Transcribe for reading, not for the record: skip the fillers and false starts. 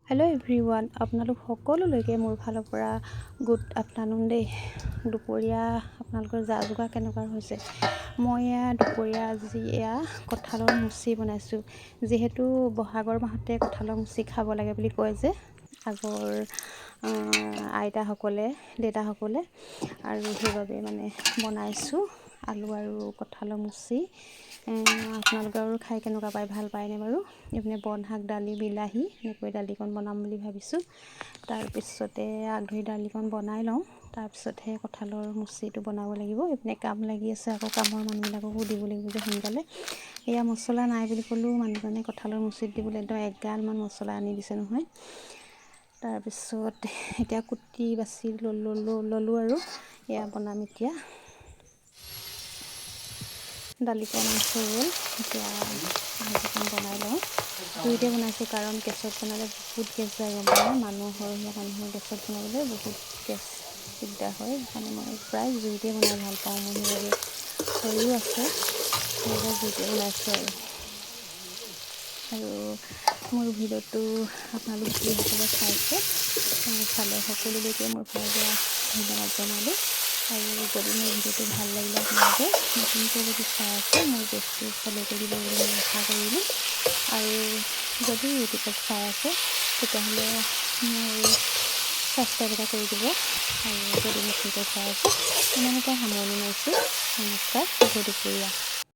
Hello' everyone, আপোনালোক সকলোলৈকে মোৰ ফালৰ পৰা গুড আফটাৰনুন দেই। দুপৰীয়া আপোনালোকৰ যা যোগাৰ কেনেকুৱা হৈছে? মই দুপৰীয়া আজি কঁঠালৰ মুচি বনাইছোঁ। যিহেতু বহাগৰ মাহতে কঁঠালৰ মুচি খাব লাগে বুলি কয় যে আগৰ আইতাসকলে দেউতাসকলে, আৰু সেইবাবে বনাইছোঁ আলু আৰু কঁঠালৰ মুচি। আপোনালোকে আৰু খাই কেনেকুৱা পায়, ভাল পায়নে বাৰু? এইপিনে বন শাক, দালি, বিলাহী এনেকৈ দালিকণ বনাম বুলি ভাবিছোঁ। তাৰপিছতে আগ ধৰি দালিকণ বনাই লওঁ, তাৰপিছতহে কঁঠালৰ মুচিটো বনাব লাগিব। এইপিনে কাম লাগি আছে, আকৌ কামৰ মানুহবিলাককো দিব লাগিব যে সোনকালে। এয়া মছলা নাই বুলি ক'লেও মানুহজনে কঁঠালৰ মুচিত দিবলৈ একদম এগালমান মছলা আনি দিছে নহয়। তাৰপিছত এতিয়া কুটি বাচি ল'লোঁ আৰু এয়া বনাম। এতিয়া দালিকণ হৈ গ'ল, এতিয়া ভাজিকণ বনাই লওঁ। জুইতে বনাইছোঁ, কাৰণ গেছত বনালে বহুত গেছ যায়, গম পায়। মানুহৰ গেছত বনাবলৈ বহুত গেছ দিগদাৰ হয়। সেইকাৰণে মই প্ৰায় জুইতে বনাই ভাল পাওঁ। মোৰ সেইবাবে খৰিও আছে, সেইবাবে জুইতে বনাইছোঁ। আৰু মোৰ ভিডিঅ'টো আপোনালোক যিসকলে চাইছে চালে সকলোলৈকে মোৰ ফালৰ পৰা ধন্যবাদ জনালোঁ। আৰু যদি মোৰ ভিডিঅ'টো ভাল লাগিলে, আপোনালোকে নতুনকৈ যদি চাই আছে মোৰ পেজটো ফ'ল' কৰি দিব বুলি মই আশা কৰিলোঁ। আৰু যদি ইউটিউবত চাই আছে তেতিয়াহ'লে মোৰ ছাবস্ক্ৰাইব এটা কৰি দিব। আৰু যদি নতুনকৈ চাই আছে ইমানতে সামৰণি মাৰিছোঁ। নমস্কাৰ, শুভ দুপৰীয়া।